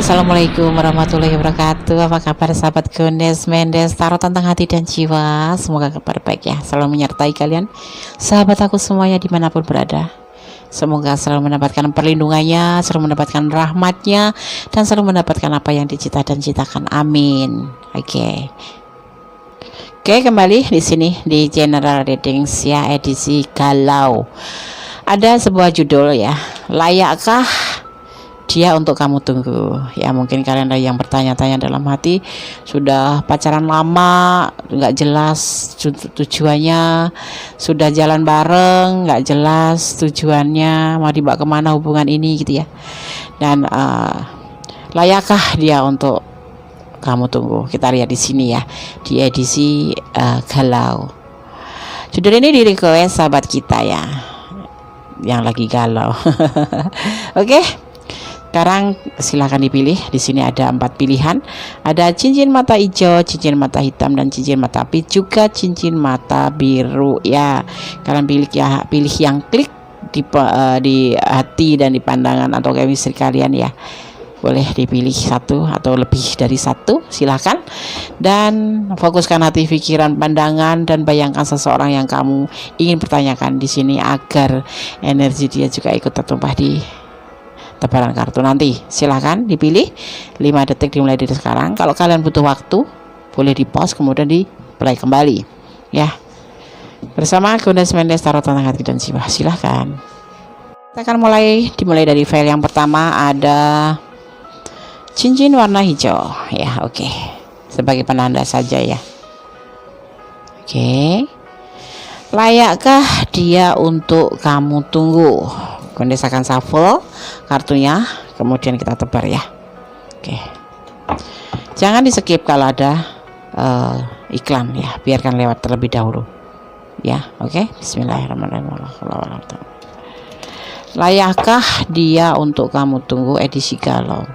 Assalamualaikum warahmatullahi wabarakatuh. Apa kabar sahabat Gondes Mendes Tarot tentang hati dan jiwa? Semoga kabar baik ya, selalu menyertai kalian sahabat aku semuanya dimanapun berada. Semoga selalu mendapatkan perlindungannya, selalu mendapatkan rahmatnya, dan selalu mendapatkan apa yang dicita dan citakan. Amin. Oke, kembali di sini di General Readings ya, edisi galau. Ada sebuah judul ya, layakkah dia untuk kamu tunggu ya. Mungkin kalian ada yang bertanya-tanya dalam hati, sudah pacaran lama nggak jelas tujuannya, sudah jalan bareng nggak jelas tujuannya, mau dibawa kemana hubungan ini gitu ya. Dan layakkah dia untuk kamu tunggu? Kita lihat di sini ya, di edisi galau. Judul ini di request sahabat kita ya, yang lagi galau. Oke. Sekarang silahkan dipilih. Di sini ada 4 pilihan. Ada cincin mata hijau, cincin mata hitam, dan cincin mata pink, juga cincin mata biru ya. Kalian pilih yang klik di hati dan di pandangan atau chemistry kalian ya. Boleh dipilih satu atau lebih dari satu, silahkan. Dan fokuskan hati, pikiran, pandangan, dan bayangkan seseorang yang kamu ingin pertanyakan di sini agar energi dia juga ikut tertumpah di tebaran kartu nanti. Silahkan dipilih. 5 detik dimulai dari sekarang. Kalau kalian butuh waktu, boleh di pause kemudian di play kembali ya. Bersama Gondes Mendes Tarot tentang hati dan jiwa. Silahkan. Kita akan dimulai dari file yang pertama. Ada cincin warna hijau ya. Oke, sebagai penanda saja ya. Oke, layakkah dia untuk kamu tunggu? Gondes akan shuffle kartunya, kemudian kita tebar ya. Oke, jangan di skip kalau ada iklan ya, biarkan lewat terlebih dahulu ya. Oke, bismillahirrahmanirrahim. Layakkah dia untuk kamu tunggu edisi galau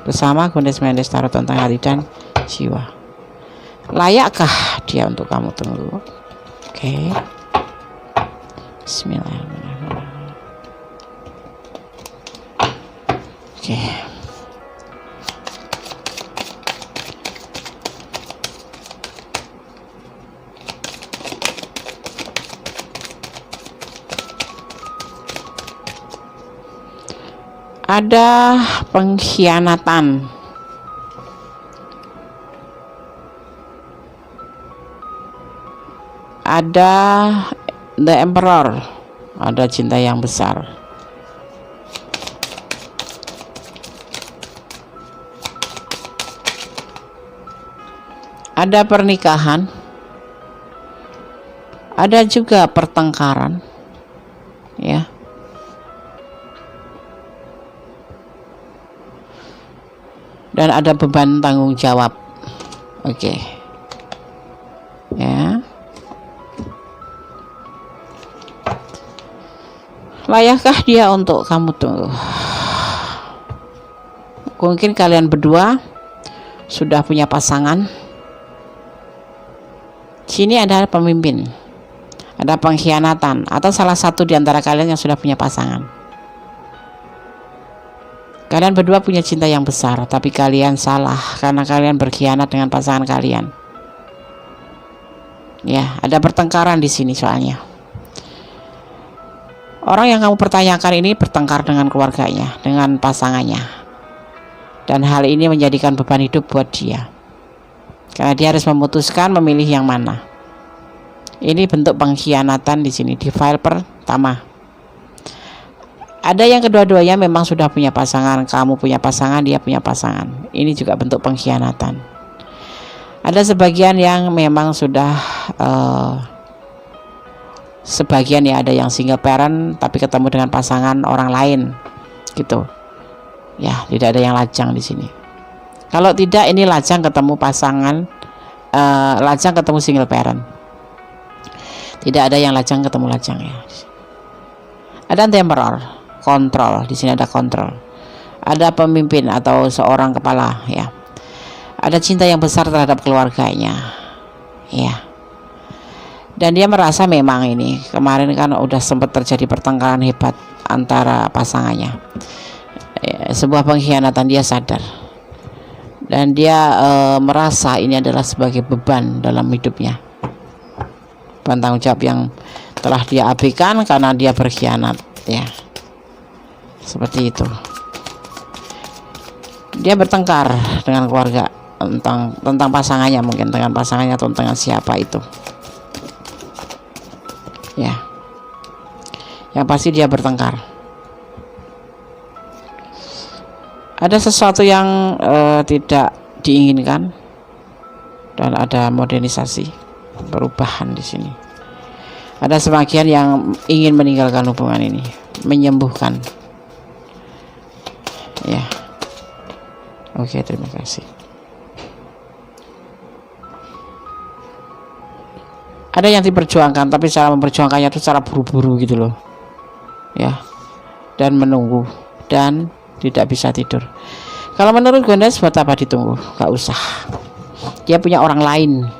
bersama Gondes Mendes Tarot tentang hati dan jiwa? Layakkah dia untuk kamu tunggu? Oke, bismillahirrahmanirrahim. Oke. Ada pengkhianatan. Ada The Emperor. Ada cinta yang besar. Ada pernikahan, ada juga pertengkaran ya. Dan ada beban tanggung jawab. Oke. Ya. Layakkah dia untuk kamu tunggu? Mungkin kalian berdua sudah punya pasangan. Sini ada pemimpin, ada pengkhianatan, atau salah satu di antara kalian yang sudah punya pasangan. Kalian berdua punya cinta yang besar, tapi kalian salah karena kalian berkhianat dengan pasangan kalian. Ya, ada pertengkaran di sini soalnya. Orang yang kamu pertanyakan ini bertengkar dengan keluarganya, dengan pasangannya. Dan hal ini menjadikan beban hidup buat dia. Karena dia harus memutuskan memilih yang mana. Ini bentuk pengkhianatan di sini di file pertama. Ada yang kedua-duanya memang sudah punya pasangan, kamu punya pasangan, dia punya pasangan. Ini juga bentuk pengkhianatan. Ada sebagian yang memang sudah sebagian ya, ada yang single parent tapi ketemu dengan pasangan orang lain gitu. Ya, tidak ada yang lajang di sini. Kalau tidak, ini lajang ketemu pasangan, lajang ketemu single parent. Tidak ada yang lajang ketemu lajang ya. Ada temporer, kontrol. Di sini ada kontrol. Ada pemimpin atau seorang kepala ya. Ada cinta yang besar terhadap keluarganya. Ya. Dan dia merasa memang ini kemarin kan udah sempat terjadi pertengkaran hebat antara pasangannya. sebuah pengkhianatan, dia sadar dan dia merasa ini adalah sebagai beban dalam hidupnya, beban tanggung jawab yang telah dia abaikan karena dia berkhianat, ya, seperti itu. Dia bertengkar dengan keluarga tentang pasangannya, mungkin dengan pasangannya atau dengan siapa itu, ya, yang pasti dia bertengkar. Ada sesuatu yang tidak diinginkan dan ada modernisasi, perubahan di sini. Ada sebagian yang ingin meninggalkan hubungan ini, menyembuhkan, ya. Oke, terima kasih. Ada yang diperjuangkan, tapi cara memperjuangkannya itu secara buru-buru gitu loh, ya, dan menunggu dan tidak bisa tidur. Kalau menurut Gondes, buat apa ditunggu? Gak usah. Dia punya orang lain.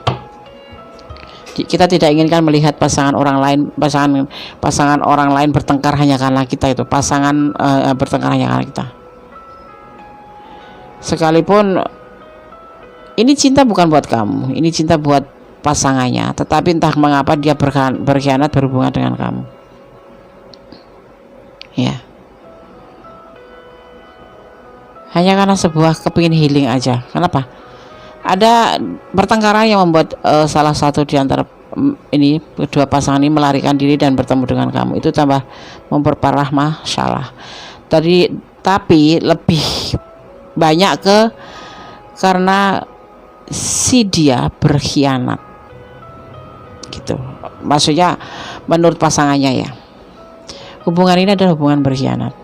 Kita tidak inginkan melihat pasangan orang lain, pasangan orang lain bertengkar hanya karena kita itu. Pasangan bertengkar hanya karena kita. Sekalipun ini cinta bukan buat kamu, ini cinta buat pasangannya, tetapi entah mengapa dia berkhianat berhubungan dengan kamu, ya, hanya karena sebuah kepingin healing aja. Kenapa? Ada pertengkaran yang membuat salah satu di antara ini kedua pasangan ini melarikan diri dan bertemu dengan kamu, itu tambah memperparah masalah. Tapi lebih banyak karena si dia berkhianat gitu, maksudnya menurut pasangannya, ya. Hubungan ini adalah hubungan berkhianat,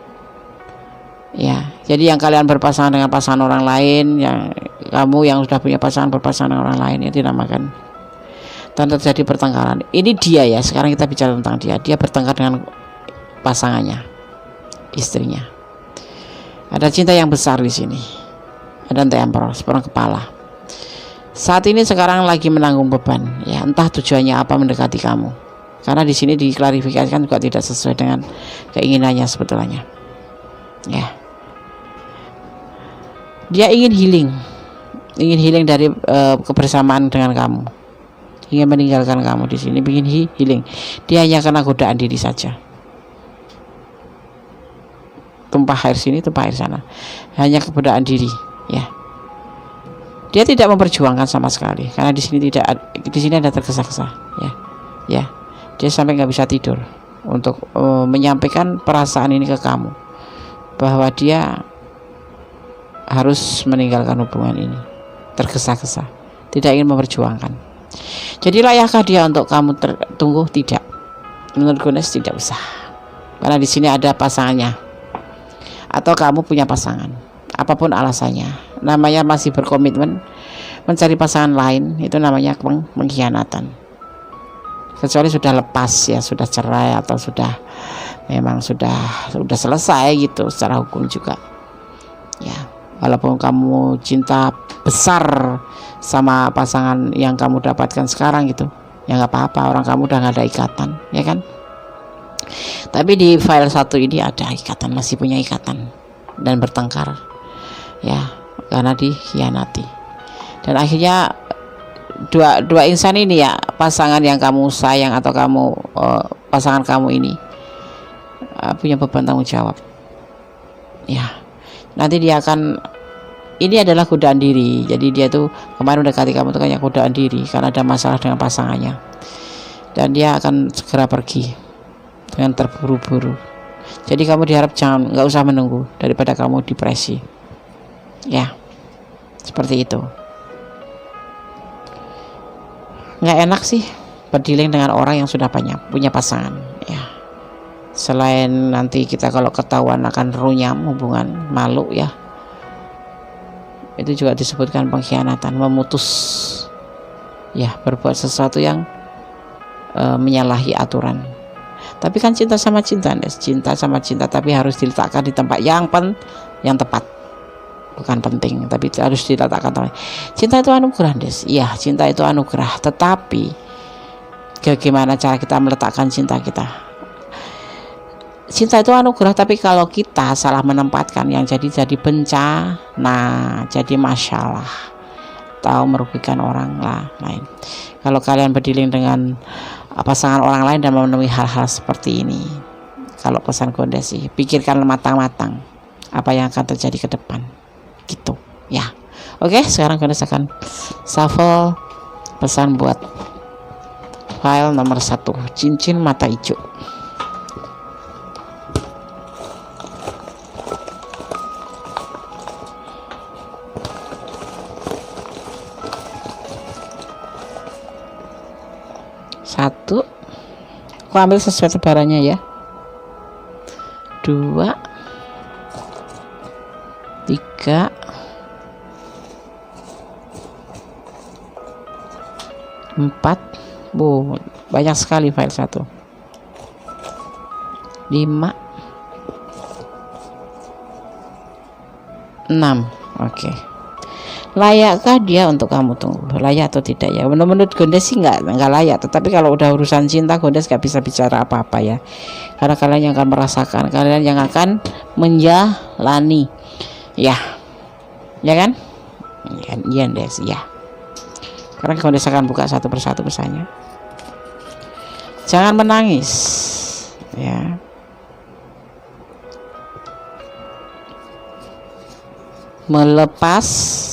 ya. Jadi yang kalian berpasangan dengan pasangan orang lain, yang kamu yang sudah punya pasangan berpasangan dengan orang lain, itu dinamakan dan terjadi pertengkaran. Ini dia, ya, sekarang kita bicara tentang dia bertengkar dengan pasangannya, istrinya. Ada cinta yang besar di sini. Ada Emperor, seorang kepala. Saat ini sekarang lagi menanggung beban, ya, entah tujuannya apa mendekati kamu. Karena di sini diklarifikasikan juga tidak sesuai dengan keinginannya sebetulnya. Ya. Dia ingin healing dari kebersamaan dengan kamu. Ingin meninggalkan kamu di sini, ingin healing. Dia hanya karena godaan diri saja. Tumpah air sini, tumpah air sana, hanya kegodaan diri, ya. Dia tidak memperjuangkan sama sekali karena di sini ada tergesa-gesa, ya. Dia sampai nggak bisa tidur untuk menyampaikan perasaan ini ke kamu, bahwa dia harus meninggalkan hubungan ini, tergesa-gesa, tidak ingin memperjuangkan. Jadi layakkah dia untuk kamu tunggu? Tidak. Menurut Gondes tidak usah, karena di sini ada pasangannya. Atau kamu punya pasangan, apapun alasannya, namanya masih berkomitmen mencari pasangan lain, itu namanya pengkhianatan. Kecuali sudah lepas, ya, sudah cerai atau memang sudah selesai gitu secara hukum juga, ya. Walaupun kamu cinta besar sama pasangan yang kamu dapatkan sekarang gitu, ya nggak apa-apa, orang kamu udah nggak ada ikatan, ya kan. Tapi di file 1 ini ada ikatan, masih punya ikatan, dan bertengkar, ya, karena dikhianati. Dan akhirnya dua insan ini, ya, pasangan yang kamu sayang atau pasangan kamu ini punya beban tanggung jawab, ya. Nanti dia akan, ini adalah godaan diri. Jadi dia tuh kemarin mendekati kamu tuh kayak godaan diri karena ada masalah dengan pasangannya, dan dia akan segera pergi dengan terburu-buru. Jadi kamu diharap nggak usah menunggu daripada kamu depresi, ya, seperti itu. Nggak enak sih berdealing dengan orang yang sudah punya pasangan, ya. Selain nanti kita kalau ketahuan akan runyam hubungan, malu, ya. Itu juga disebutkan pengkhianatan, memutus, ya, berbuat sesuatu yang menyalahi aturan. Tapi kan cinta sama cinta, tapi harus diletakkan di tempat yang tepat. Bukan penting, tapi harus diletakkan tempat. Cinta itu anugerah, Des. Iya, cinta itu anugerah. Tetapi bagaimana cara kita meletakkan cinta kita? cinta itu anugerah, tapi kalau kita salah menempatkan yang jadi bencana, jadi masalah atau merugikan orang lain. Kalau kalian berdealing dengan pasangan orang lain dan memenuhi hal-hal seperti ini, kalau pesan Gondes sih, pikirkan matang-matang apa yang akan terjadi ke depan, gitu ya. Oke, sekarang Gondes akan shuffle pesan buat file nomor 1, cincin mata hijau. Satu, aku ambil sesuai tebarannya ya. 2, 3, 4, banyak sekali file 1. 5, 6. Oke. Layakkah dia untuk kamu tunggu? Layak atau tidak ya? Menurut Gondes sih nggak layak. Tetapi kalau udah urusan cinta, Gondes nggak bisa bicara apa-apa ya. Karena kalian yang akan merasakan, kalian yang akan menjalani, ya kan? Iya Des, ya. Karena Gondes akan buka satu persatu pesannya. Jangan menangis, ya. Melepaskan.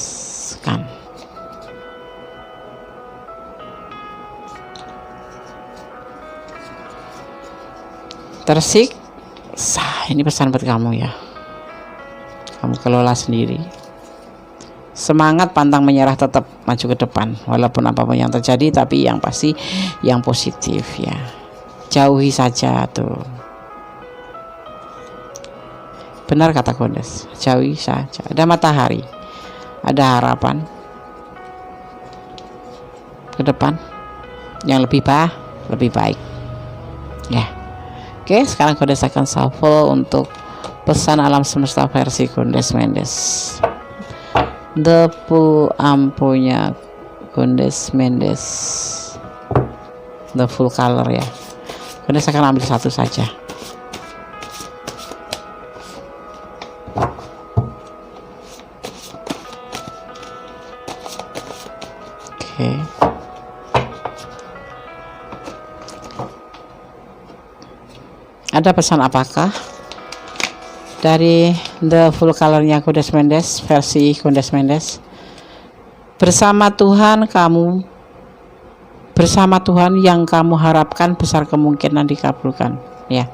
Tersiksa. Ini pesan buat kamu ya. Kamu kelola sendiri. Semangat, pantang menyerah, tetap maju ke depan walaupun apapun yang terjadi, tapi yang pasti yang positif ya. Jauhi saja tuh. Benar kata Gondes, jauhi saja. Ada matahari, ada harapan ke depan yang lebih baik ya. Oke, sekarang Gondes akan shuffle untuk pesan alam semesta versi Gondes Mendes. Depu ampunya Gondes Mendes, the full color ya. Gondes akan ambil satu saja. Oke. Ada pesan apakah dari the full colornya Gondes Mendes versi Gondes Mendes? Bersama Tuhan yang kamu harapkan besar kemungkinan dikabulkan ya.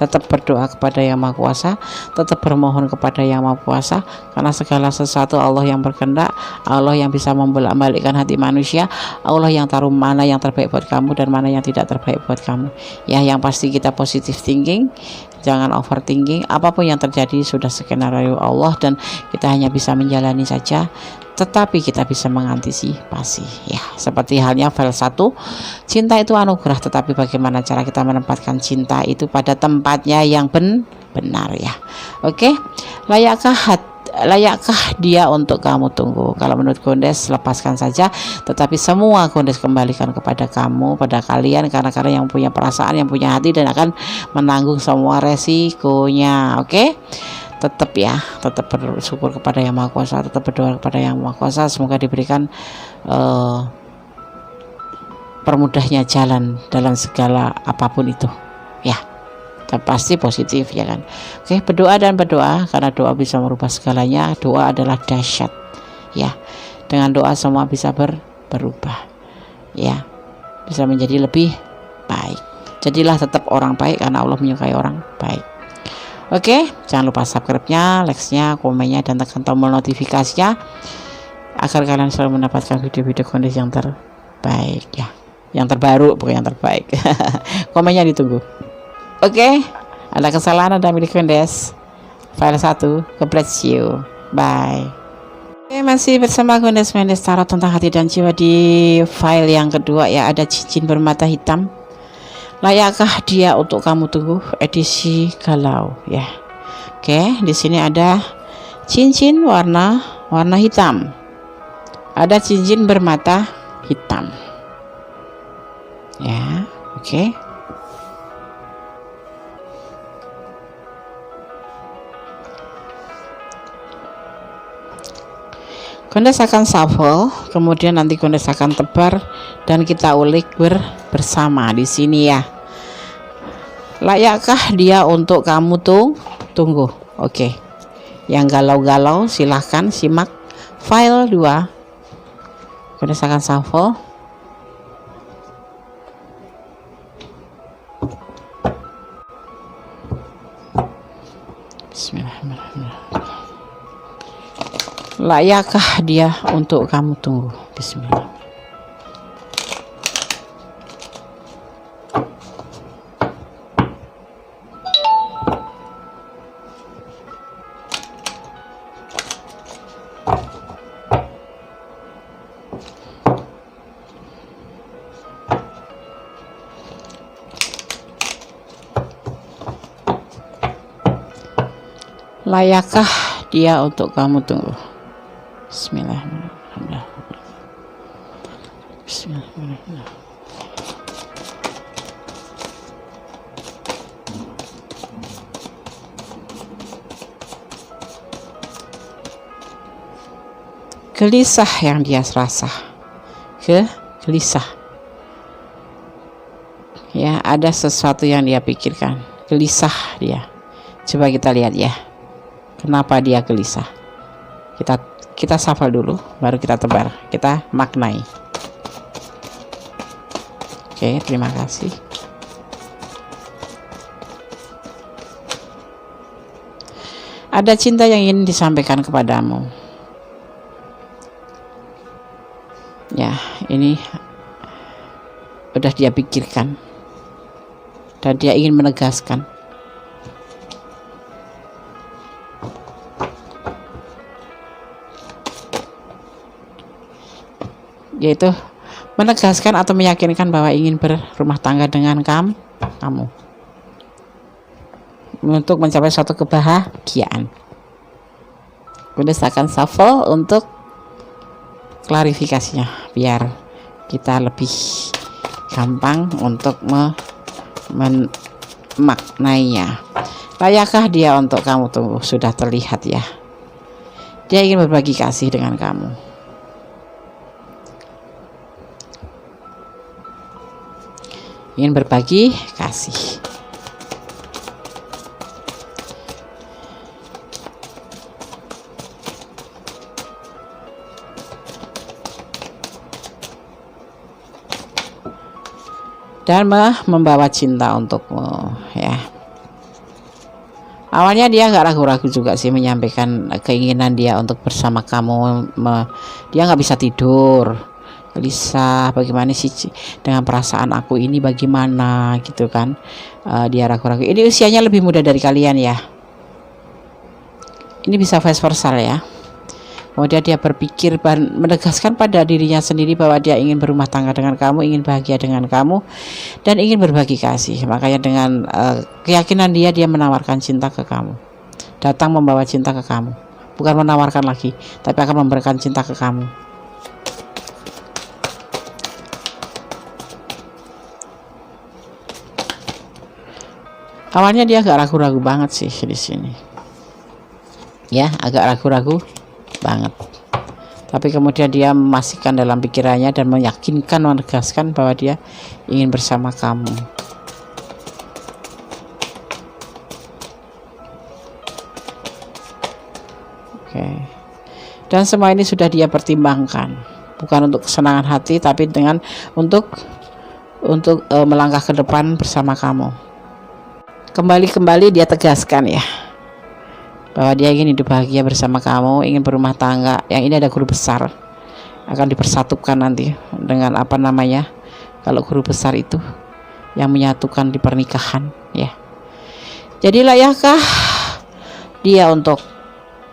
Tetap berdoa kepada Yang Maha Kuasa, tetap bermohon kepada Yang Maha Kuasa, karena segala sesuatu Allah yang berkehendak, Allah yang bisa membolak-balikkan hati manusia, Allah yang taruh mana yang terbaik buat kamu dan mana yang tidak terbaik buat kamu ya. Yang pasti kita positive thinking, jangan overthinking. Apapun yang terjadi sudah skenario Allah dan kita hanya bisa menjalani saja, tetapi kita bisa mengantisipasi ya. Seperti halnya file 1, cinta itu anugerah, tetapi bagaimana cara kita menempatkan cinta itu pada tempatnya yang benar ya. Oke, layakkah dia untuk kamu tunggu? Kalau menurut Gondes, lepaskan saja, tetapi semua Gondes kembalikan kepada kamu, pada kalian, karena kalian yang punya perasaan, yang punya hati dan akan menanggung semua resikonya. Oke, tetap bersyukur kepada Yang Maha Kuasa, tetap berdoa kepada Yang Maha Kuasa, semoga diberikan permudahnya jalan dalam segala apapun itu ya. Pasti positif ya kan. Oke, berdoa karena doa bisa merubah segalanya. Doa adalah dahsyat ya. Dengan doa semua bisa berubah ya, bisa menjadi lebih baik. Jadilah tetap orang baik karena Allah menyukai orang baik. Oke, jangan lupa subscribe-nya, like-nya, komennya, dan tekan tombol notifikasinya agar kalian selalu mendapatkan video-video Gondes yang terbaik ya. Yang terbaru, bukan yang terbaik. Komennya ditunggu. Oke, ada kesalahan, ada milik Gondes. File 1, God bless you. Bye. Oke, masih bersama Gondes Mendes Tarot tentang hati dan jiwa. Di file yang kedua ya, ada cincin bermata hitam. Layakkah dia untuk kamu tunggu? Edisi galau ya. Oke, di sini ada cincin warna hitam. Ada cincin bermata hitam. Ya, oke. Kondes akan shuffle, kemudian nanti Kondes akan tebar dan kita ulik bersama di sini ya. Layakkah dia untuk kamu tunggu? Oke. Yang galau-galau silahkan simak file 2. Kondes akan shuffle. Bismillahirrahmanirrahim. Layakkah dia untuk kamu tunggu? Bismillah. Layakkah dia untuk kamu tunggu? Bismillahirrahmanirrahim. Bismillahirrahmanirrahim. Gelisah yang dia rasa. Gelisah. Ya, ada sesuatu yang dia pikirkan. Gelisah dia. Coba kita lihat ya. Kenapa dia gelisah? Kita shuffle dulu, baru kita tebar, kita maknai. Oke, terima kasih. Ada cinta yang ingin disampaikan kepadamu. Ya, ini udah dia pikirkan dan dia ingin menegaskan. Yaitu menegaskan atau meyakinkan bahwa ingin berumah tangga dengan kamu untuk mencapai suatu kebahagiaan. Kondes akan shuffle untuk klarifikasinya biar kita lebih gampang untuk memaknainya. Layakkah dia untuk kamu tunggu? Sudah terlihat ya, dia ingin berbagi kasih dengan kamu. Ingin berbagi kasih. Dan membawa cinta untukmu ya. Awalnya dia nggak ragu-ragu juga sih menyampaikan keinginan dia untuk bersama kamu. Dia nggak bisa tidur, gelisah, bagaimana sih dengan perasaan aku ini, bagaimana gitu kan. Dia ragu-ragu. Ini usianya lebih muda dari kalian ya. Ini bisa vice versa ya. Kemudian dia berpikir dan menegaskan pada dirinya sendiri bahwa dia ingin berumah tangga dengan kamu, ingin bahagia dengan kamu, dan ingin berbagi kasih. Makanya dengan keyakinan dia menawarkan cinta ke kamu. Datang membawa cinta ke kamu. Bukan menawarkan lagi, tapi akan memberikan cinta ke kamu. Awalnya dia agak ragu-ragu banget sih di sini. Ya, agak ragu-ragu banget. Tapi kemudian dia memastikan dalam pikirannya dan meyakinkan, menegaskan bahwa dia ingin bersama kamu. Oke. Dan semua ini sudah dia pertimbangkan, bukan untuk kesenangan hati, tapi dengan untuk melangkah ke depan bersama kamu. Kembali dia tegaskan ya, bahwa dia ingin hidup bahagia bersama kamu, ingin berumah tangga. Yang ini ada guru besar, akan dipersatukan nanti dengan apa namanya, kalau guru besar itu yang menyatukan di pernikahan ya. Jadi layakkah dia untuk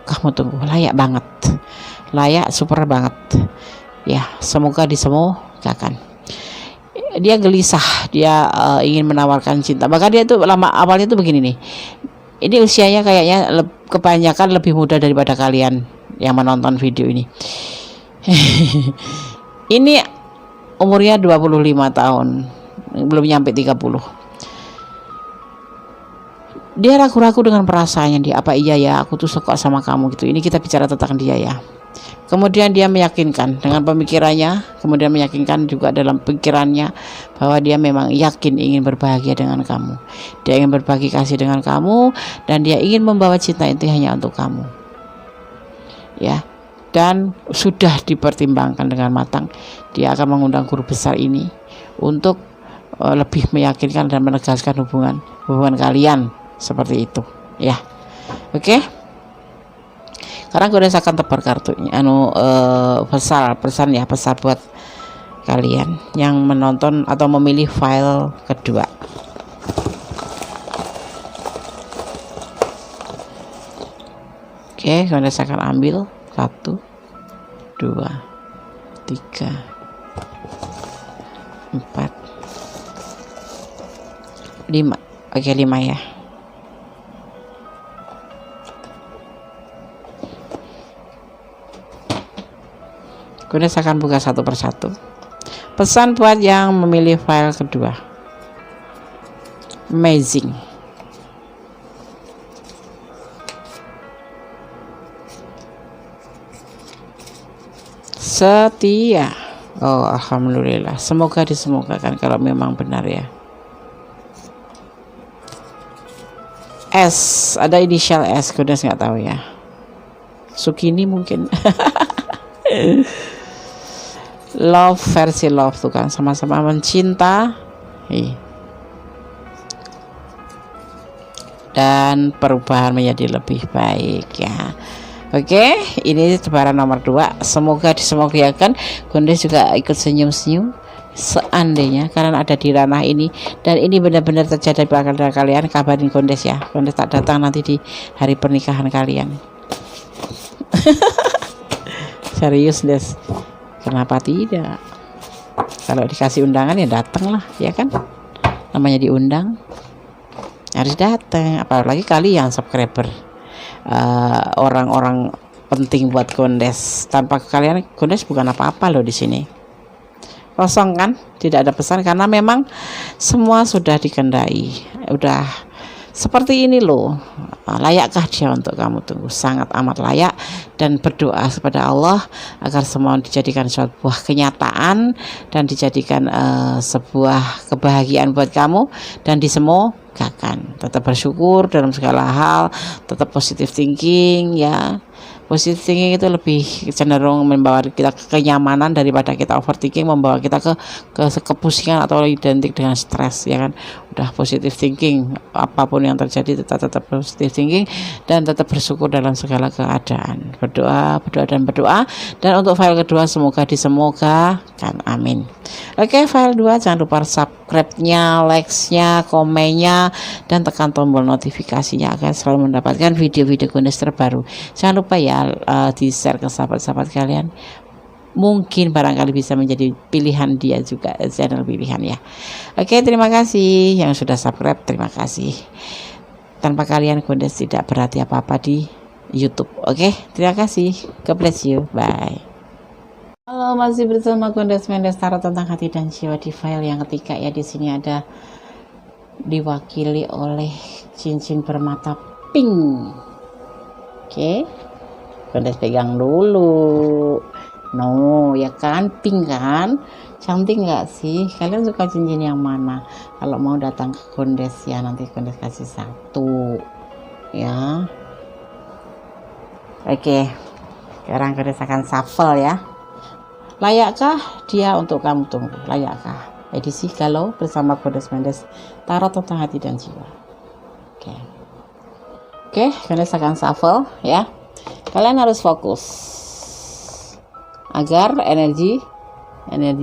kamu tunggu? Layak banget, layak, super banget ya. Semoga disemogakan. Dia gelisah, dia ingin menawarkan cinta. Bahkan dia tuh awalnya tuh begini nih, ini usianya kayaknya kebanyakan lebih muda daripada kalian yang menonton video ini. Ini umurnya 25 tahun, belum nyampe 30. Dia ragu-ragu dengan perasaannya dia, apa iya ya aku tuh suka sama kamu gitu. Ini kita bicara tentang dia ya. Kemudian dia meyakinkan dengan pemikirannya, kemudian meyakinkan juga dalam pikirannya bahwa dia memang yakin ingin berbahagia dengan kamu. Dia ingin berbagi kasih dengan kamu dan dia ingin membawa cinta itu hanya untuk kamu. Ya. Dan sudah dipertimbangkan dengan matang. Dia akan mengundang guru besar ini untuk lebih meyakinkan dan menegaskan hubungan kalian seperti itu, ya. Oke. Sekarang gue akan tebar kartunya pesan buat kalian yang menonton atau memilih file kedua. Oke, gue akan ambil 1 2 3 4 5. Oke, 5 ya. Kemudian saya akan buka satu persatu. Pesan buat yang memilih file kedua. Amazing. Setia. Oh, alhamdulillah. Semoga disemogakan kalau memang benar ya. S, ada inisial S, udah nggak tahu ya. Sukini mungkin. Love versi love tuh kan, sama-sama mencinta dan perubahan menjadi lebih baik ya. Oke, ini tebaran nomor 2. Semoga disemogakan. Gondes juga ikut senyum-senyum seandainya kalian ada di ranah ini dan ini benar-benar terjadi pada kalian. Kabarin Gondes ya. Gondes tak datang nanti di hari pernikahan kalian. Serius Des, kenapa tidak? Kalau dikasih undangan ya datang lah, ya kan? Namanya diundang harus datang. Apalagi kalian subscriber, orang-orang penting buat Gondes. Tanpa kalian Gondes bukan apa-apa loh di sini. Kosong kan, tidak ada pesan karena memang semua sudah dikendai, udah seperti ini loh. Layakkah dia untuk kamu tunggu? Sangat amat layak. Dan berdoa kepada Allah agar semua dijadikan sebuah kenyataan dan dijadikan sebuah kebahagiaan buat kamu dan disemogakan. Tetap bersyukur dalam segala hal, tetap positive thinking ya. Positive thinking itu lebih cenderung membawa kita ke kenyamanan daripada kita overthinking, membawa kita ke kepusingan atau identik dengan stres ya kan. Udah positive thinking, apapun yang terjadi tetap positive thinking dan tetap bersyukur dalam segala keadaan. Berdoa dan untuk file kedua semoga disemogakan, amin. Oke, file 2 jangan lupa subscribe-nya, like-nya, komennya dan tekan tombol notifikasinya agar selalu mendapatkan video-video Gondes terbaru. Jangan lupa ya di share ke sahabat-sahabat kalian, mungkin barangkali bisa menjadi pilihan dia juga, channel pilihan ya. Oke, terima kasih yang sudah subscribe, terima kasih. Tanpa kalian Gondes tidak berarti apa-apa di YouTube. Oke, terima kasih, God bless you, bye. Halo, masih bersama Gondes Mendes Tarot tentang hati dan jiwa di file yang ketiga ya. Di sini ada diwakili oleh cincin bermata pink. Oke, Gondes pegang dulu. No, ya kan, pink kan, cantik nggak sih? Kalian suka cincin yang mana? Kalau mau datang ke Gondes ya, nanti Gondes kasih satu ya. Oke, sekarang Gondes akan shuffle ya. Layakkah dia untuk kamu tunggu? Layakkah? Edisi Galau bersama Gondes Mendes Tarot tentang hati dan jiwa. Oke, Gondes akan shuffle ya. Kalian harus fokus agar energi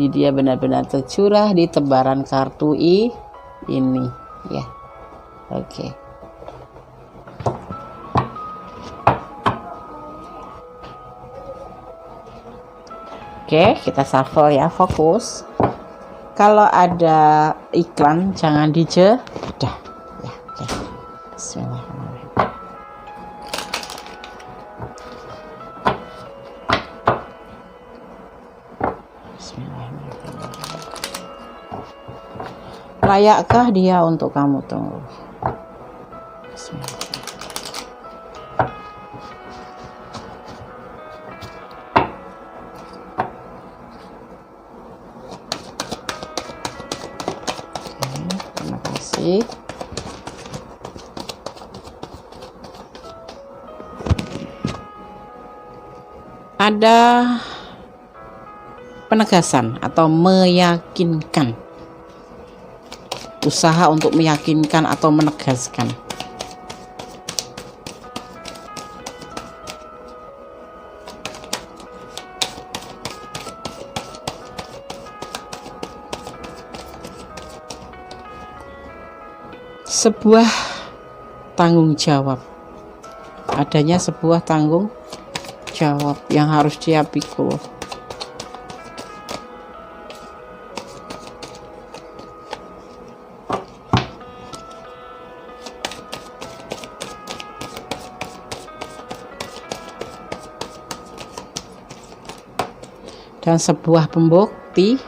dia benar-benar tercurah di tebaran kartu ini ya. Oke. Oke, kita shuffle ya, fokus. Kalau ada iklan jangan udah ya. Oke. Bismillahirrahmanirrahim. Layakkah dia untuk kamu tunggu? ada penegasan atau meyakinkan, usaha untuk meyakinkan atau menegaskan. Sebuah tanggung jawab, adanya sebuah tanggung jawab yang harus dia pikul. Dan sebuah pembuktian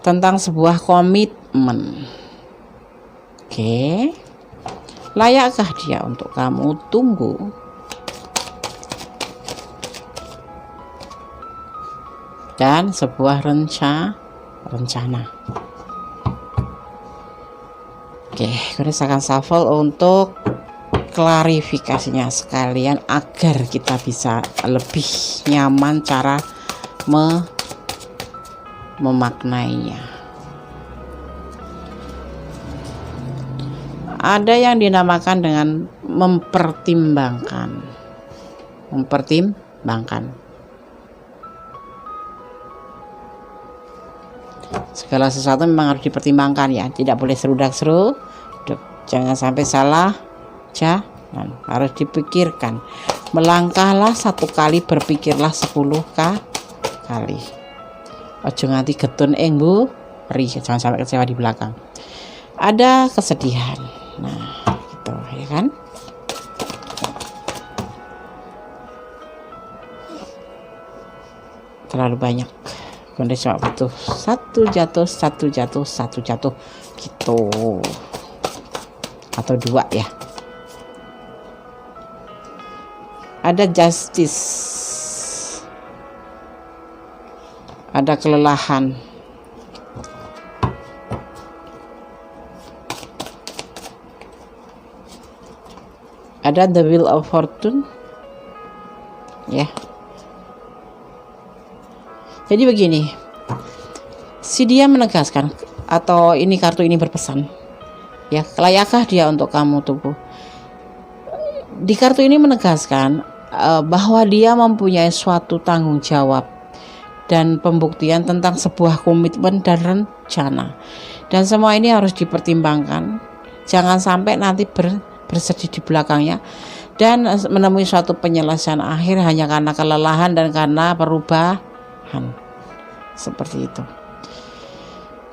tentang sebuah komitmen. Oke, layakkah dia untuk kamu tunggu? Dan sebuah rencana. Oke, kita akan shuffle untuk klarifikasinya sekalian agar kita bisa lebih nyaman cara memaknainya. Ada yang dinamakan dengan mempertimbangkan. Segala sesuatu memang harus dipertimbangkan ya, tidak boleh serudak-seruduk, jangan sampai salah jalan, harus dipikirkan. Melangkahlah 1 kali, berpikirlah 10 kali. Ojo nganti getun buri, jangan sampai kecewa di belakang. Ada kesedihan, nah gitu ya kan. Terlalu banyak, kondisi cuma butuh satu jatuh gitu, atau 2 ya. Ada justice, ada kelelahan, ada the wheel of fortune ya. Jadi begini, si dia menegaskan, atau ini kartu ini berpesan ya, layakkah dia untuk kamu tunggu. Di kartu ini menegaskan bahwa dia mempunyai suatu tanggung jawab dan pembuktian tentang sebuah komitmen dan rencana, dan semua ini harus dipertimbangkan. Jangan sampai nanti bersedih di belakangnya dan menemui suatu penyelesaian akhir hanya karena kelelahan dan karena perubahan. Seperti itu.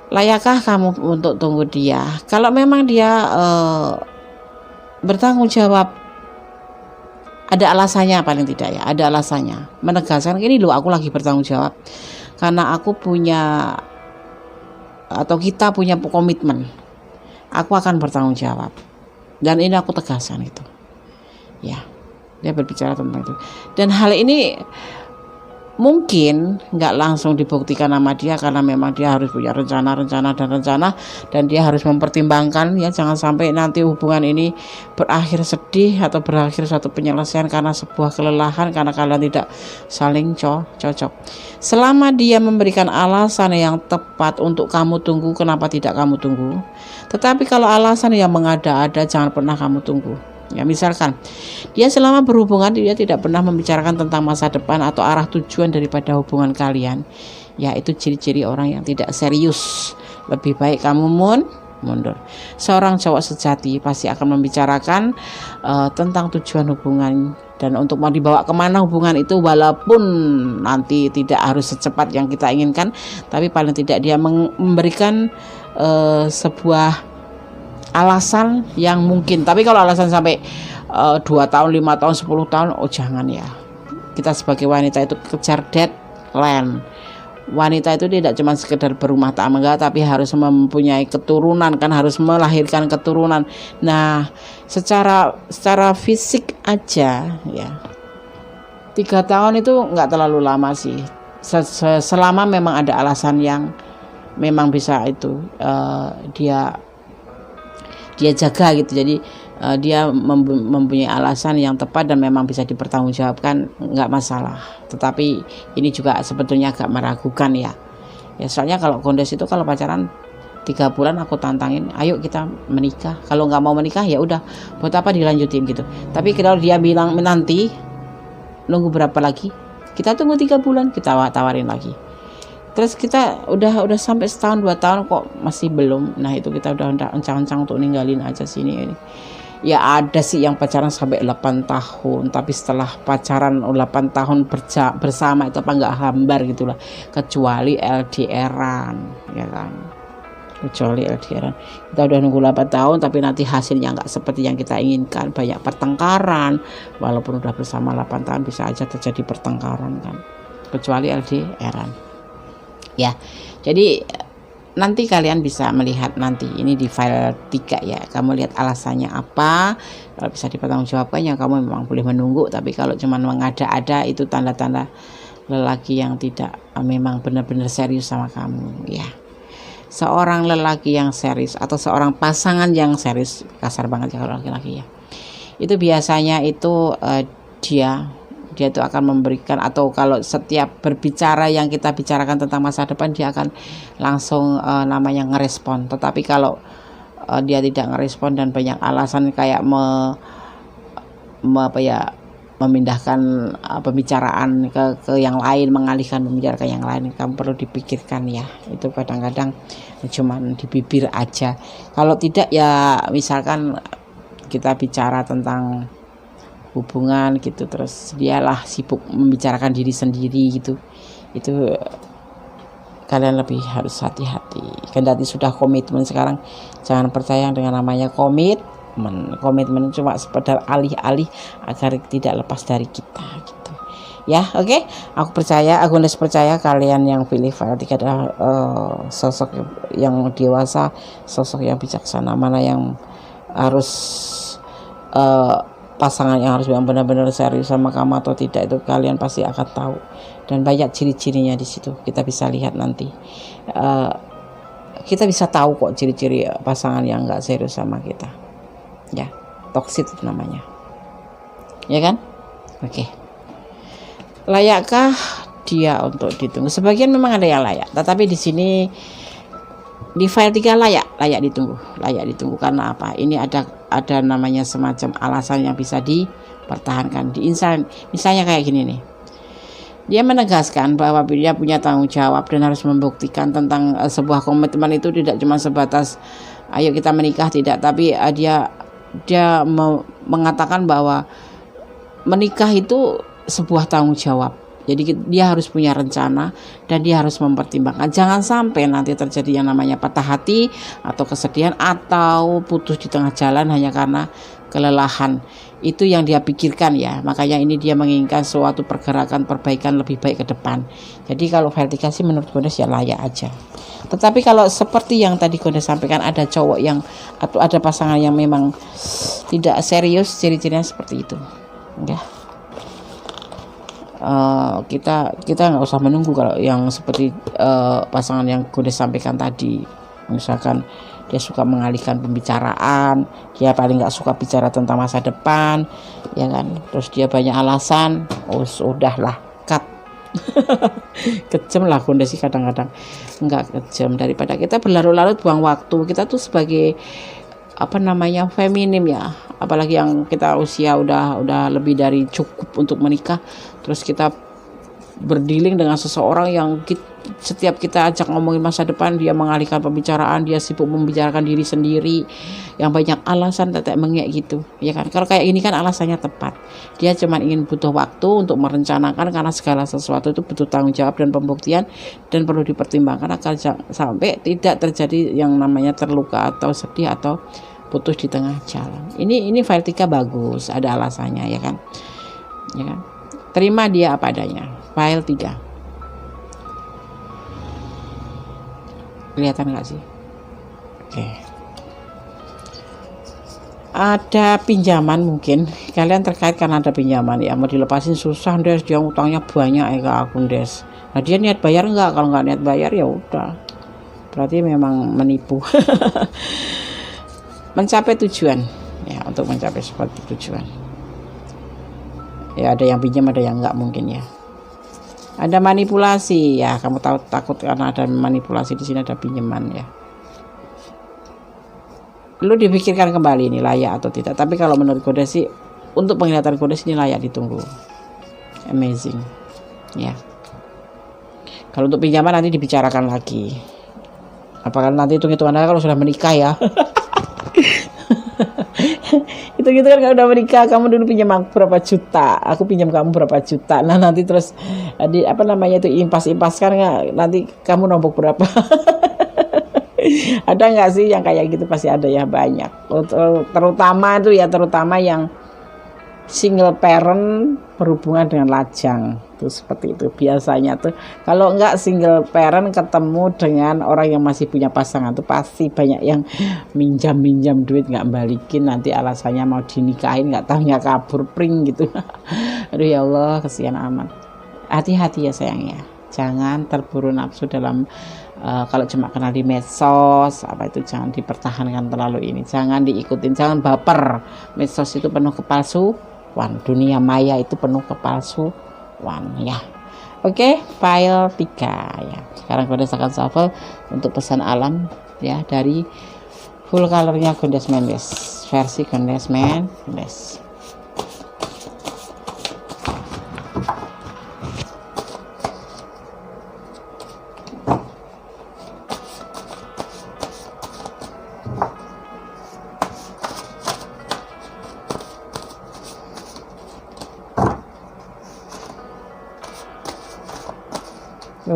Layakkah kamu untuk tunggu dia? Kalau memang dia bertanggung jawab, ada alasannya, paling tidak ya, ada alasannya, menegaskan gini loh, aku lagi bertanggung jawab karena aku punya, atau kita punya komitmen, aku akan bertanggung jawab dan ini aku tegaskan itu ya. Dia berbicara tentang itu, dan hal ini mungkin nggak langsung dibuktikan sama dia karena memang dia harus punya rencana dan dia harus mempertimbangkan ya. Jangan sampai nanti hubungan ini berakhir sedih atau berakhir suatu penyelesaian karena sebuah kelelahan, karena kalian tidak saling cocok. Selama dia memberikan alasan yang tepat untuk kamu tunggu, kenapa tidak kamu tunggu? Tetapi kalau alasan yang mengada-ada, jangan pernah kamu tunggu. Ya, misalkan dia selama berhubungan dia tidak pernah membicarakan tentang masa depan atau arah tujuan daripada hubungan kalian, ya itu ciri-ciri orang yang tidak serius. Lebih baik kamu mundur. Seorang cowok sejati pasti akan membicarakan tentang tujuan hubungan dan untuk mau dibawa kemana hubungan itu, walaupun nanti tidak harus secepat yang kita inginkan, tapi paling tidak dia memberikan sebuah alasan yang mungkin. Tapi kalau alasan sampai 2 tahun, 5 tahun, 10 tahun, oh jangan ya. Kita sebagai wanita itu kejar deadline. Wanita itu tidak cuma sekedar berumah tangga, tapi harus mempunyai keturunan, kan harus melahirkan keturunan. Nah, secara fisik aja ya, 3 tahun itu nggak terlalu lama sih, selama memang ada alasan yang memang bisa itu dia jaga gitu. Jadi dia mempunyai alasan yang tepat dan memang bisa dipertanggungjawabkan, nggak masalah. Tetapi ini juga sebetulnya agak meragukan ya. Ya soalnya kalau Gondes itu kalau pacaran 3 bulan aku tantangin, ayo kita menikah. Kalau nggak mau menikah ya udah, buat apa dilanjutin gitu. Tapi kalau dia bilang nanti, nunggu berapa lagi? Kita tunggu 3 bulan, kita tawarin lagi. Terus kita udah sampai setahun 2 tahun kok masih belum. Nah itu kita udah ancang-ancang untuk ninggalin aja sini ini. Ya ada sih yang pacaran sampai 8 tahun, tapi setelah pacaran 8 tahun bersama itu apa nggak hambar gitulah, kecuali LDRan ya kan. Kecuali LDRan kita udah nunggu 8 tahun tapi nanti hasilnya nggak seperti yang kita inginkan, banyak pertengkaran. Walaupun udah bersama 8 tahun bisa aja terjadi pertengkaran kan, kecuali LDRan ya. Jadi nanti kalian bisa melihat nanti ini di file 3 ya, kamu lihat alasannya apa. Kalau bisa dipertanggungjawabkan ya kamu memang boleh menunggu, tapi kalau cuma mengada-ada itu tanda-tanda lelaki yang tidak memang benar-benar serius sama kamu ya. Seorang lelaki yang serius atau seorang pasangan yang serius, kasar banget ya kalau laki-laki ya, itu biasanya itu dia itu akan memberikan, atau kalau setiap berbicara yang kita bicarakan tentang masa depan dia akan langsung namanya ngerespon. Tetapi kalau dia tidak ngerespon dan banyak alasan kayak memindahkan pembicaraan ke yang lain, mengalihkan pembicaraan ke yang lain, kamu perlu dipikirkan ya. Itu kadang-kadang cuman di bibir aja. Kalau tidak ya misalkan kita bicara tentang hubungan gitu, terus dialah sibuk membicarakan diri sendiri gitu, itu kalian lebih harus hati-hati. Kendati sudah komitmen sekarang, jangan percaya dengan namanya komitmen cuma sekedar alih-alih agar tidak lepas dari kita gitu ya. Oke. Aku percaya kalian yang pilih file 3 adalah sosok yang dewasa, sosok yang bijaksana. Mana yang harus pasangan yang harus benar-benar serius sama kamu atau tidak, itu kalian pasti akan tahu, dan banyak ciri-cirinya di situ kita bisa lihat nanti. Kita bisa tahu kok ciri-ciri pasangan yang nggak serius sama kita ya, toxic itu namanya ya kan. Oke. Layakkah dia untuk ditunggu? Sebagian memang ada yang layak, tetapi di sini di file 3 layak ditunggu karena apa? Ini ada namanya semacam alasan yang bisa dipertahankan. Misalnya kayak gini nih, dia menegaskan bahwa dia punya tanggung jawab dan harus membuktikan tentang sebuah komitmen itu tidak cuma sebatas ayo kita menikah, tidak, tapi dia mengatakan bahwa menikah itu sebuah tanggung jawab. Jadi dia harus punya rencana dan dia harus mempertimbangkan. Jangan sampai nanti terjadi yang namanya patah hati atau kesedihan atau putus di tengah jalan hanya karena kelelahan. Itu yang dia pikirkan ya. Makanya ini dia menginginkan suatu pergerakan perbaikan lebih baik ke depan. Jadi kalau file 3 sih menurut Gondes ya layak aja. Tetapi kalau seperti yang tadi Gondes sampaikan, ada cowok yang atau ada pasangan yang memang tidak serius, ciri-cirinya seperti itu ya. Kita nggak usah menunggu kalau yang seperti pasangan yang Gondes sampaikan tadi. Misalkan dia suka mengalihkan pembicaraan, dia paling nggak suka bicara tentang masa depan ya kan, terus dia banyak alasan, udahlah cut. Kejam lah Gondes sih kadang-kadang, nggak kejam, daripada kita berlarut-larut buang waktu. Kita tuh sebagai feminim ya, apalagi yang kita usia udah lebih dari cukup untuk menikah, terus kita berdealing dengan seseorang yang setiap kita ajak ngomongin masa depan dia mengalihkan pembicaraan, dia sibuk membicarakan diri sendiri, yang banyak alasan tetek mengek gitu ya kan. Kalau kayak gini kan alasannya tepat, dia cuma ingin butuh waktu untuk merencanakan, karena segala sesuatu itu butuh tanggung jawab dan pembuktian dan perlu dipertimbangkan agar sampai tidak terjadi yang namanya terluka atau sedih atau putus di tengah jalan. Ini file 3 bagus, ada alasannya ya kan. Terima dia apa adanya. File 3 kelihatan nggak sih? Oke. Ada pinjaman, mungkin kalian terkait karena ada pinjaman ya, mau dilepasin susah Des, dia utangnya banyak ya ke akun Des. Nah dia niat bayar nggak? Kalau nggak niat bayar ya udah, berarti memang menipu. Mencapai tujuan ya, untuk mencapai seperti tujuan. Ya ada yang pinjam, ada yang enggak mungkin ya. Ada manipulasi ya, kamu tahu takut karena ada manipulasi di sini, ada pinjaman ya. Lu dipikirkan kembali ini layak atau tidak. Tapi kalau menurut kode sih, untuk penglihatan kode ini layak ditunggu. Amazing ya. Kalau untuk pinjaman nanti dibicarakan lagi. Apakah nanti hitung-hitungan kalau sudah menikah ya. Itu kan kalau udah menikah, kamu dulu pinjam aku berapa juta, aku pinjam kamu berapa juta. Nah nanti terus di apa namanya itu impas-impaskan nggak, nanti kamu nombok berapa. Ada nggak sih yang kayak gitu? Pasti ada ya, banyak. Terutama itu ya, terutama yang single parent berhubungan dengan lajang tuh seperti itu biasanya tuh. Kalau enggak single parent ketemu dengan orang yang masih punya pasangan tuh pasti banyak yang minjam duit nggak balikin, nanti alasannya mau dinikahin nggak tahunya kabur pring gitu. Aduh ya Allah, kasihan amat. Hati-hati ya sayang ya, jangan terburu nafsu dalam kalau cuma kenal di medsos apa itu, jangan dipertahankan terlalu ini, jangan diikutin, jangan baper. Medsos itu penuh kepalsuan, dunia maya itu penuh kepalsuan ya. Oke, file 3 ya. Sekarang Gondes akan shuffle untuk pesan alam ya dari full colornya Gondes Mendes, versi Gondes Mendes.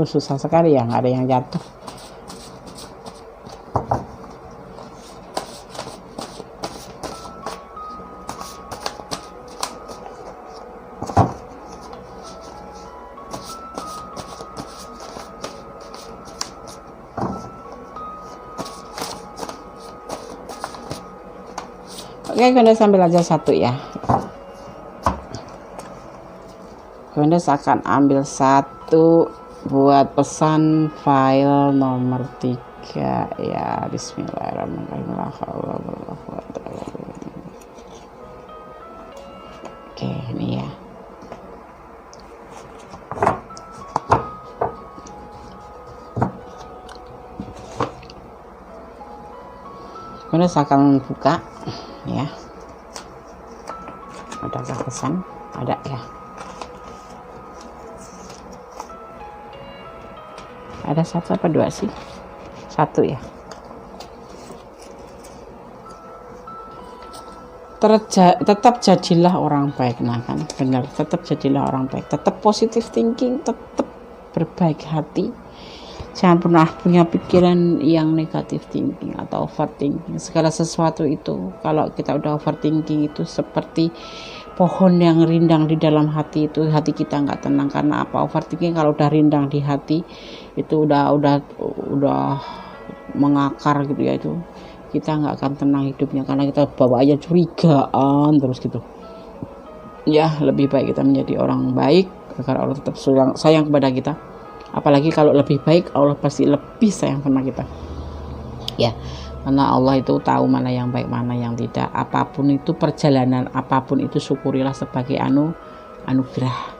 Susah sekali ya, nggak ada yang jatuh. Oke, Gondes ambil aja satu ya. Gondes akan ambil satu buat pesan file nomor 3 ya. Bismillahirrahmanirrahim. Oke, ini ya. Gondes akan buka ya. Adakah pesan? Ada ya. Ada satu apa dua sih? Satu ya. Tetap jadilah orang baik. Nah kan benar, tetap jadilah orang baik, tetap positive thinking, tetap berbaik hati. Jangan pernah punya pikiran yang negatif thinking atau overthinking. Segala sesuatu itu kalau kita udah overthinking itu seperti pohon yang rindang di dalam hati, itu hati kita nggak tenang. Karena apa? Overthinking kalau udah rindang di hati itu udah mengakar gitu ya, itu kita nggak akan tenang hidupnya, karena kita bawa aja curigaan terus gitu ya. Lebih baik kita menjadi orang baik agar Allah tetap sayang kepada kita. Apalagi kalau lebih baik, Allah pasti lebih sayang sama kita ya, karena Allah itu tahu mana yang baik mana yang tidak. Apapun itu perjalanan, apapun itu syukurilah sebagai anugerah.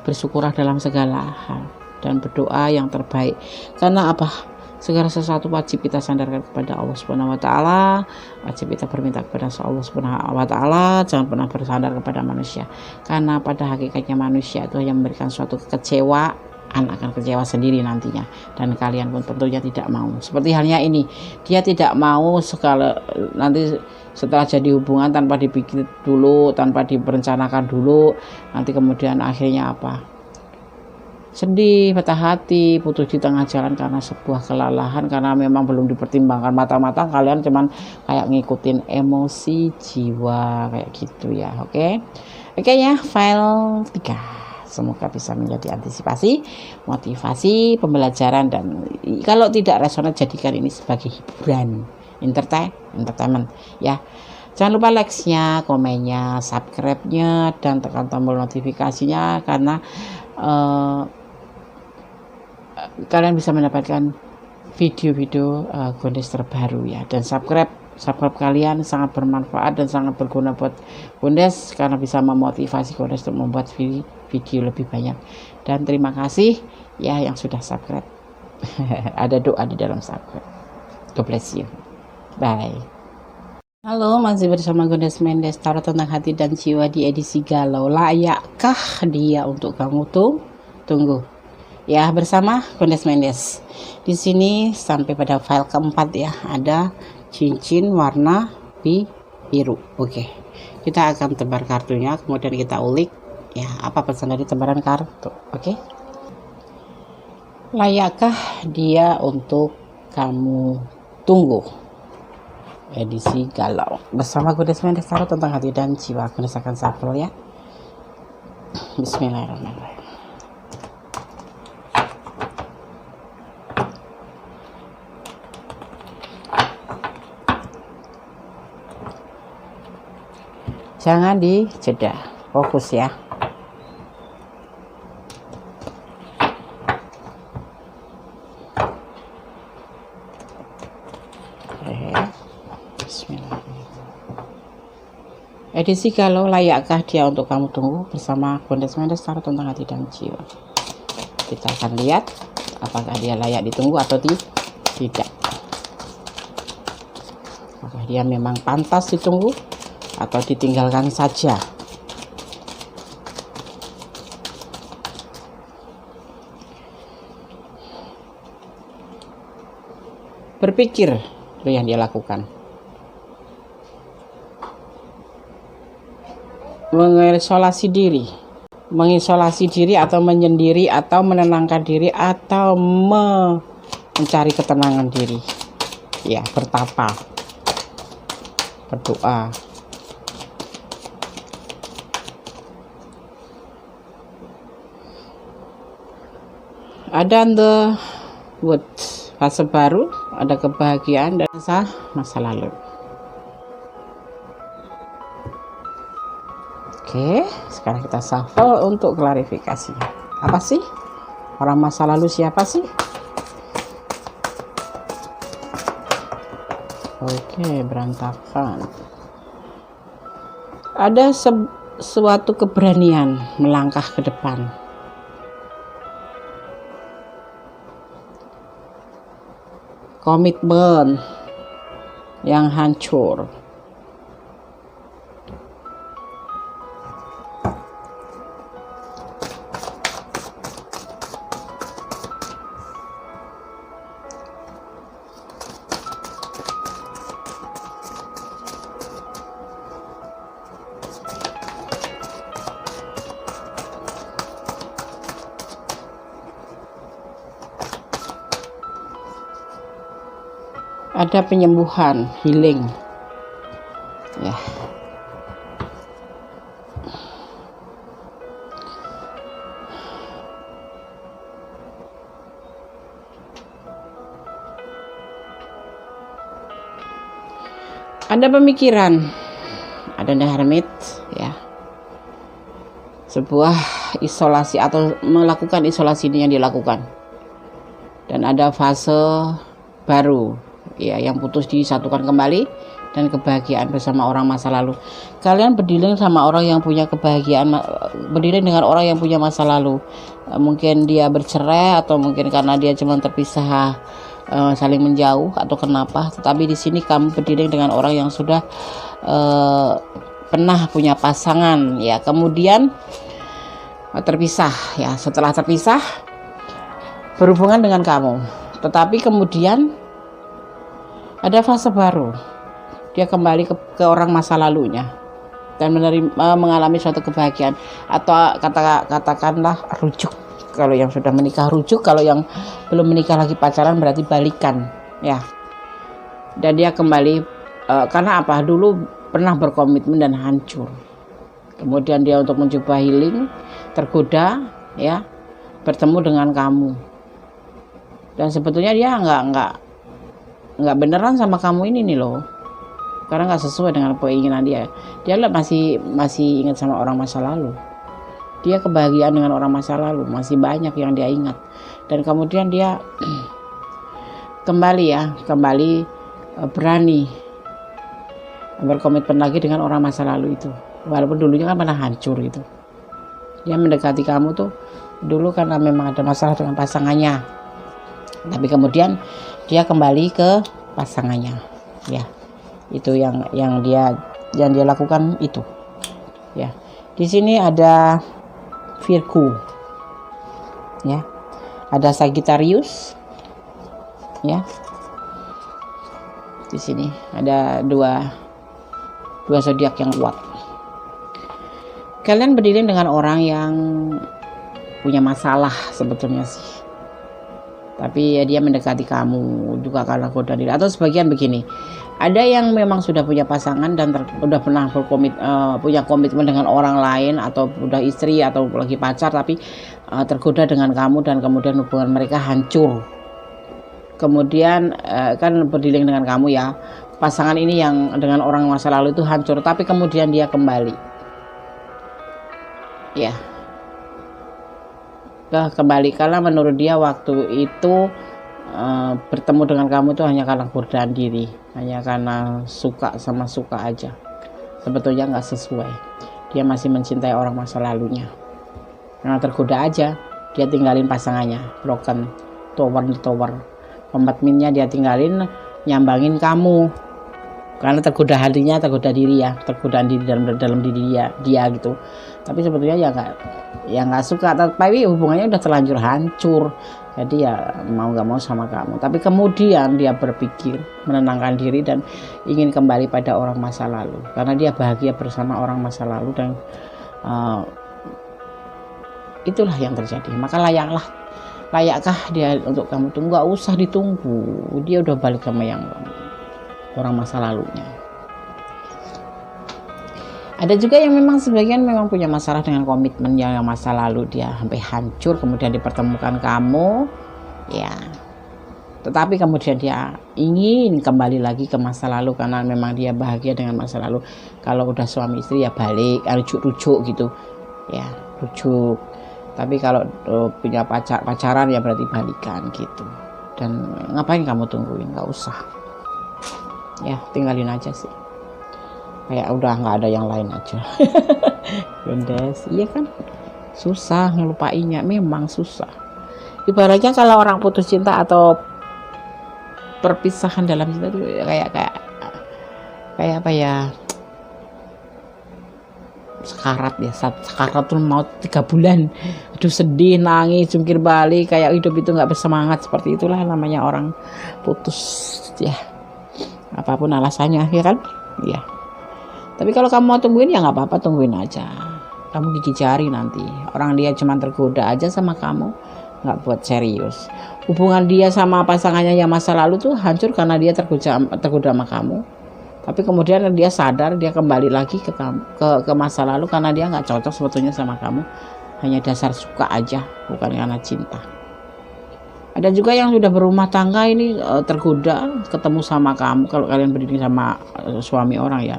Bersyukurlah dalam segala hal dan berdoa yang terbaik. Karena apa? Segala sesuatu wajib kita sandarkan kepada Allah Subhanahu wa taala, wajib kita berminta kepada Allah Subhanahu wa taala, jangan pernah bersandar kepada manusia. Karena pada hakikatnya manusia itu yang memberikan suatu kekecewaan, akan kecewa sendiri nantinya, dan kalian pun tentunya tidak mau. Seperti halnya ini, dia tidak mau sekali nanti setelah jadi hubungan tanpa dipikir dulu, tanpa direncanakan dulu, nanti kemudian akhirnya apa? Sedih, patah hati, putus di tengah jalan karena sebuah kelelahan, karena memang belum dipertimbangkan matang-matang. Kalian cuman kayak ngikutin emosi jiwa kayak gitu ya. Oke ya, file 3 semoga bisa menjadi antisipasi, motivasi, pembelajaran, dan kalau tidak resonan jadikan ini sebagai hiburan, entertainment ya. Jangan lupa like-nya, komennya, subscribe-nya, dan tekan tombol notifikasinya, karena kalian bisa mendapatkan video-video Gondes terbaru ya. Dan subscribe subscribe kalian sangat bermanfaat dan sangat berguna buat Bundes, karena bisa memotivasi Bundes untuk membuat video lebih banyak. Dan terima kasih ya yang sudah subscribe. Ada doa di dalam subscribe. God bless you. Bye. Halo, masih bersama Gondes Mendes, tarot tentang hati dan jiwa di edisi galau. Layakkah dia untuk kamu tunggu? Ya, bersama Gondes Mendes. Di sini sampai pada file keempat ya, ada cincin warna biru. Oke. Kita akan tebar kartunya, kemudian kita ulik ya apa pesan dari tebaran kartu. Oke. Layakkah dia untuk kamu tunggu? Edisi galau bersama Gondes Mendes, tarot tentang hati dan jiwa. Gondes akan shuffle ya. Bismillahirrahmanirrahim. Jangan dijeda, fokus ya. Edisi galau, layakkah dia untuk kamu tunggu? Bersama Gondes Mendes, tarot tentang hati dan jiwa. Kita akan lihat apakah dia layak ditunggu atau tidak. Apakah dia memang pantas ditunggu atau ditinggalkan saja? Berpikir itu yang dia lakukan. Mengisolasi diri atau menyendiri atau menenangkan diri atau mencari ketenangan diri ya, bertapa, berdoa. Ada the wood, fase baru, ada kebahagiaan dan masa lalu. Oke, sekarang kita shuffle untuk klarifikasinya. Apa sih? Orang masa lalu siapa sih? Oke, berantakan. Ada suatu keberanian melangkah ke depan. Komitmen yang hancur. Ada penyembuhan, healing ya. Ada pemikiran, ada the hermit ya, sebuah isolasi atau melakukan isolasi ini yang dilakukan. Dan ada fase baru ya, yang putus disatukan kembali dan kebahagiaan bersama orang masa lalu. Kalian berdealing sama orang yang punya kebahagiaan, berdealing dengan orang yang punya masa lalu. Mungkin dia bercerai atau mungkin karena dia cuma terpisah, saling menjauh atau kenapa. Tetapi di sini kamu berdealing dengan orang yang sudah pernah punya pasangan ya, kemudian terpisah ya. Setelah terpisah berhubungan dengan kamu, tetapi kemudian ada fase baru, dia kembali ke orang masa lalunya dan mengalami suatu kebahagiaan, atau katakanlah rujuk. Kalau yang sudah menikah rujuk, kalau yang belum menikah lagi pacaran berarti balikan ya. Dan dia kembali karena apa? Dulu pernah berkomitmen dan hancur. Kemudian dia untuk mencoba healing, tergoda ya, bertemu dengan kamu. Dan sebetulnya dia nggak beneran sama kamu ini nih loh, karena nggak sesuai dengan keinginan dia. Dia masih ingat sama orang masa lalu. Dia kebahagiaan dengan orang masa lalu, masih banyak yang dia ingat. Dan kemudian dia kembali berani berkomitmen lagi dengan orang masa lalu itu, walaupun dulunya kan pernah hancur itu. Dia mendekati kamu tuh dulu karena memang ada masalah dengan pasangannya, tapi kemudian dia kembali ke pasangannya, ya. Itu yang dia lakukan itu, ya. Di sini ada Virgo, ya, ada Sagittarius, ya. Di sini ada dua zodiak yang kuat. Kalian berdiri dengan orang yang punya masalah sebetulnya sih, tapi ya dia mendekati kamu juga karena godaan diri. Atau sebagian begini, ada yang memang sudah punya pasangan dan udah pernah punya komitmen dengan orang lain, atau udah istri atau lagi pacar, tapi tergoda dengan kamu dan kemudian hubungan mereka hancur. Kemudian kan berdiling dengan kamu ya, pasangan ini yang dengan orang masa lalu itu hancur, tapi kemudian dia kembali, ya, kembali karena menurut dia waktu itu bertemu dengan kamu itu hanya karena godaan diri, hanya karena suka sama suka aja, sebetulnya nggak sesuai. Dia masih mencintai orang masa lalunya, karena tergoda aja dia tinggalin pasangannya, broken tower. Pembadminnya dia tinggalin, nyambangin kamu karena tergoda hatinya, tergoda diri ya, tergodaan diri dalam diri dia gitu. Tapi sebetulnya ya nggak suka, tapi hubungannya udah terlanjur hancur, jadi ya mau nggak mau sama kamu. Tapi kemudian dia berpikir menenangkan diri dan ingin kembali pada orang masa lalu karena dia bahagia bersama orang masa lalu, dan itulah yang terjadi. Maka layakkah dia untuk kamu tunggu? Nggak usah ditunggu, dia udah balik sama yang orang masa lalunya. Ada juga yang memang sebagian memang punya masalah dengan komitmen yang masa lalu, dia sampai hancur, kemudian dipertemukan kamu, ya. Tetapi kemudian dia ingin kembali lagi ke masa lalu karena memang dia bahagia dengan masa lalu. Kalau udah suami istri ya balik, rujuk gitu, ya, rujuk. Tapi kalau punya pacaran ya berarti balikan gitu. Dan ngapain kamu tungguin? Nggak usah, ya, tinggalin aja sih, kayak udah nggak ada yang lain aja. Gendes, iya kan, susah ngelupainnya, memang susah. Ibaratnya kalau orang putus cinta atau perpisahan dalam cinta itu kayak apa ya, sekarat ya, sekarat tuh mau 3 bulan, aduh sedih, nangis, jungkir balik, kayak hidup itu nggak bersemangat. Seperti itulah namanya orang putus ya, apapun alasannya, ya kan, ya. Tapi kalau kamu mau tungguin ya nggak apa-apa, tungguin aja, kamu gigi jari nanti. Orang dia cuma tergoda aja sama kamu, nggak buat serius. Hubungan dia sama pasangannya yang masa lalu tuh hancur karena dia tergoda sama kamu. Tapi kemudian dia sadar, dia kembali lagi ke masa lalu karena dia nggak cocok sebetulnya sama kamu, hanya dasar suka aja, bukan karena cinta. Ada juga yang sudah berumah tangga ini tergoda ketemu sama kamu. Kalau kalian berdiri sama suami orang ya,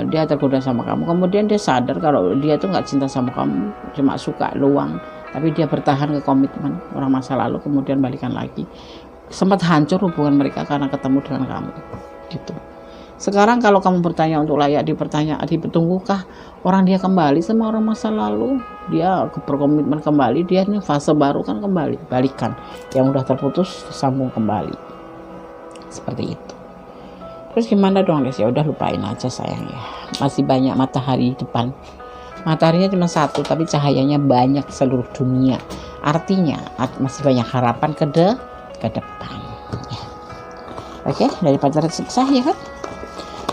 dia tergoda sama kamu, kemudian dia sadar kalau dia tuh nggak cinta sama kamu, cuma suka luang, tapi dia bertahan ke komitmen orang masa lalu, kemudian balikan lagi. Sempat hancur hubungan mereka karena ketemu dengan kamu gitu. Sekarang kalau kamu bertanya untuk layak ditunggukah orang dia kembali sama orang masa lalu, dia berkomitmen kembali, dia ini fase baru kan, kembali balikan yang udah terputus, sambung kembali, seperti itu. Terus gimana dong guys? Ya udah lupain aja sayang ya, masih banyak matahari di depan. Mataharinya cuma satu tapi cahayanya banyak seluruh dunia, artinya masih banyak harapan ke depan ya. Oke, dari pacar siksa ya kan.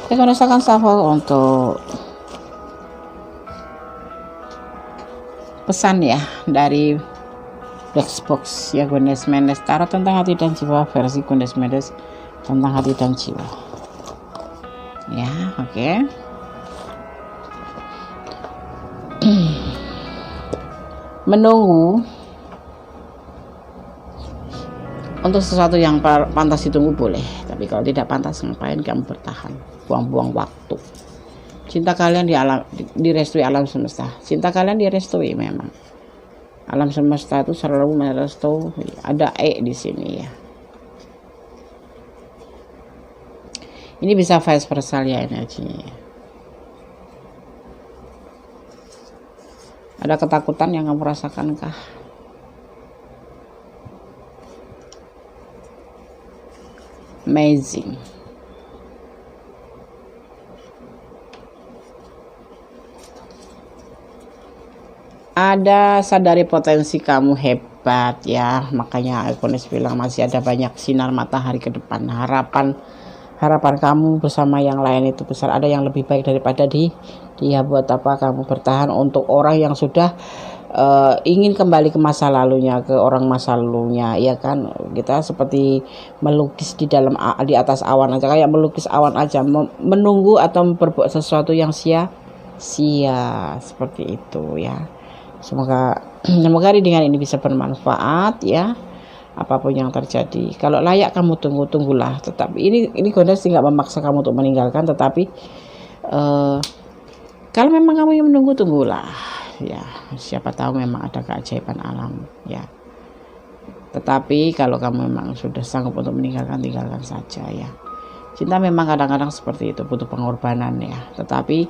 Saya merasakan shuffle untuk pesan ya dari Black Box ya, Goddess Mendes, tarot tentang hati dan jiwa versi Goddess Mendes tentang hati dan jiwa ya. Oke. Menunggu untuk sesuatu yang pantas ditunggu boleh, tapi kalau tidak pantas ngapain kamu bertahan, buang-buang waktu. Cinta kalian direstui alam semesta, cinta kalian direstui memang. Alam semesta itu selalu merestui, ada di sini ya. Ini bisa vice versa ya energinya. Ada ketakutan yang kamu rasakan kah? Amazing. Ada sadari potensi kamu hebat ya, makanya Aquarius bilang masih ada banyak sinar matahari ke depan. Harapan kamu bersama yang lain itu besar, ada yang lebih baik daripada dia. Buat apa kamu bertahan untuk orang yang sudah ingin kembali ke masa lalunya, ke orang masa lalunya, ya kan? Kita seperti melukis di atas awan aja, kayak melukis awan aja, menunggu atau berbuat sesuatu yang sia-sia seperti itu ya. Semoga readingan ini bisa bermanfaat ya, apapun yang terjadi. Kalau layak kamu tunggulah. Tetapi ini Gondes tidak memaksa kamu untuk meninggalkan, tetapi kalau memang kamu yang menunggu, tunggulah ya. Siapa tahu memang ada keajaiban alam ya. Tetapi kalau kamu memang sudah sanggup untuk meninggalkan, tinggalkan saja ya. Cinta memang kadang-kadang seperti itu, butuh pengorbanan ya. Tetapi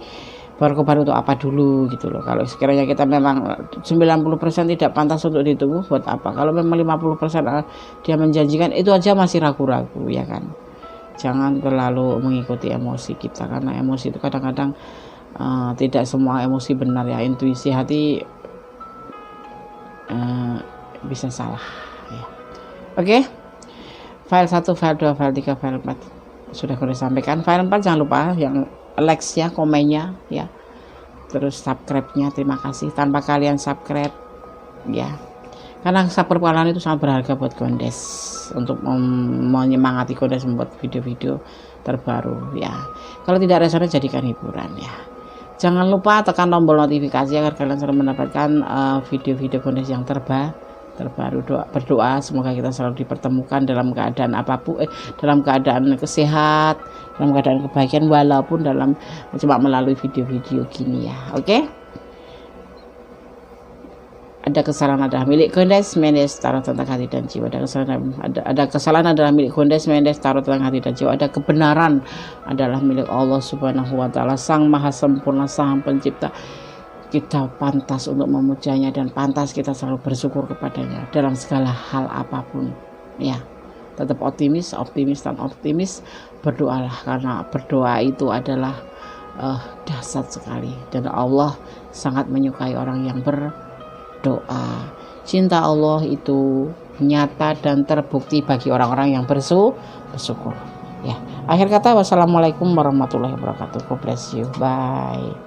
berkorban untuk apa dulu gitu loh. Kalau sekiranya kita memang 90% tidak pantas untuk ditunggu, buat apa? Kalau memang 50% dia menjanjikan, itu aja masih ragu-ragu ya kan. Jangan terlalu mengikuti emosi kita, karena emosi itu kadang-kadang tidak semua emosi benar ya. Intuisi hati bisa salah ya. Oke. File 1, file 2, file 3, file 4 sudah saya sampaikan. File 4 jangan lupa yang like-nya, komennya ya, terus subscribe-nya. Terima kasih, tanpa kalian subscribe ya, karena subscribe kalian itu sangat berharga buat Gondes untuk menyemangati Gondes membuat video-video terbaru ya. Kalau tidak resonnya jadikan hiburan ya. Jangan lupa tekan tombol notifikasi agar kalian selalu mendapatkan video-video Gondes yang terbaru. Berdoa semoga kita selalu dipertemukan dalam keadaan apapun, dalam keadaan sehat, dalam keadaan kebahagiaan, walaupun cuma melalui video-video gini ya. Oke? Ada kesalahan adalah milik Gondes, Mendes taruh tentang hati dan jiwa. Ada kesalahan adalah milik Gondes, Mendes taruh tentang hati dan jiwa. Ada kebenaran adalah milik Allah Subhanahu wa taala, Sang Maha Sempurna, Sang Pencipta. Kita pantas untuk memujanya dan pantas kita selalu bersyukur kepadanya dalam segala hal apapun ya. Tetap optimis. Berdoalah, karena berdoa itu adalah dahsyat sekali, dan Allah sangat menyukai orang yang berdoa. Cinta Allah itu nyata dan terbukti bagi orang-orang yang bersyukur ya. Akhir kata, wassalamualaikum warahmatullahi wabarakatuh. God bless you. Bye.